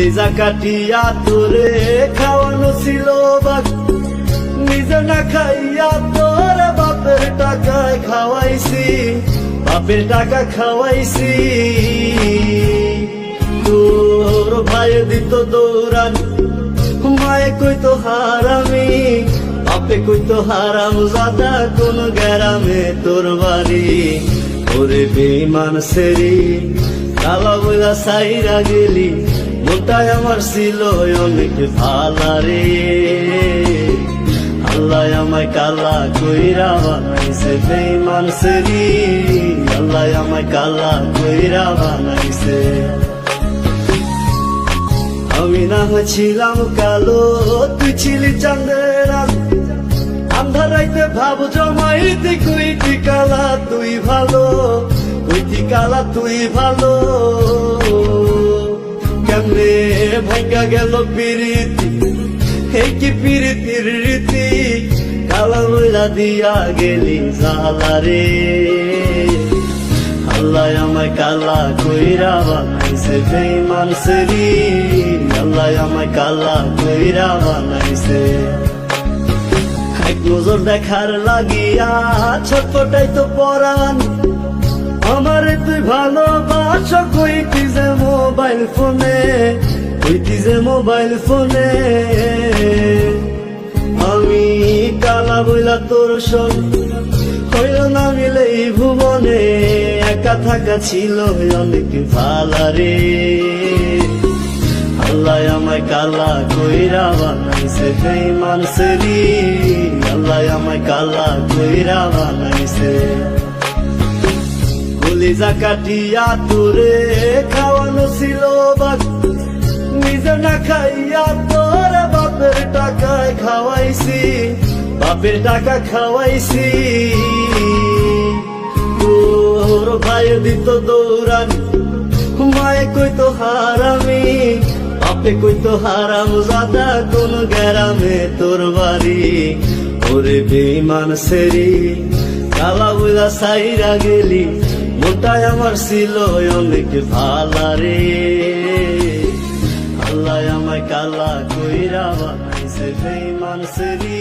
কলিজা কাটিয়া তোরে খাওয়ানো ছিল বাক, নিজে না খাইয়া তোর বাপের টাকায় খাওয়াইছি, বাপের টাকা খাওয়াইছি। তোর ভাই দিত দৌড়ান, মায়ে কইতো হারামি, বাপে কইতো হারাম জাদা, কোন গ্রামে তোর বাড়ি। ওরে বেঈমান সেরি কালা বইলা সাইরা গেলি, মনটাই আমার ছিল অনেক ভালা রে। আল্লাহ আমায় কালা কইরা বানাইছে বেঈমান সেরি, আল্লাহ আমায় কালা কইরা বানাইছে। আমি না হয়েছিলাম কালো, তুই ছিলি চাঁদের আলো, আন্ধার রাইতে ভাব জমাইতে কইতি কালা তুই ভালো, কইতি কালা তুই ভালো। কেমনে ভাঙ্গা গেল পিরিতি, এই কি পিরিতির রীতি, কালা বইলা দিয়া গেলি জালা রে। আল্লাহ আমায় কালা কইরা বানাইছে বেঈমান সেরি, আল্লাহ আমায় কালা কইরা বানাইছে। এক নজর দেখার লাগিয়া ছটফটাই তো পরাণ, আমারে তুই ভালোবাস কইতি যে মোবাইল ফোনে, কইতি যে মোবাইল ফোনে। আমি কালা বইলা তোর সঙ্গ হইল না মিলে এই ভুবনে, একা থাকা ছিল অনেক ভালা রে। আল্লাহ আমায় কালা কইরা বানাইছে বেঈমান সেরি, আল্লাহ আমায় কালা কইরা বানাইছে। কলিজা কাটিয়া তোরে খাওয়ানো ছিল বাক, নিজে না খাইয়া তোর বাপের টাকায় খাওয়াইছি, বাপের টাকা খাওয়াইছি। তোর ভাই দিত দৌড়ান, মায়ে কইতো হারামি, বাপে কইতো হারাম জাদা, কোন গ্রামে তোর বাড়ি। ওরে বেঈমান সেরি কালা বইলা সাইরা গেলি, মনটাই আমার ছিল অনেক ভালা রে। আল্লাহ আমায় কালা কইরা বানাইছে বেঈমান সেরি,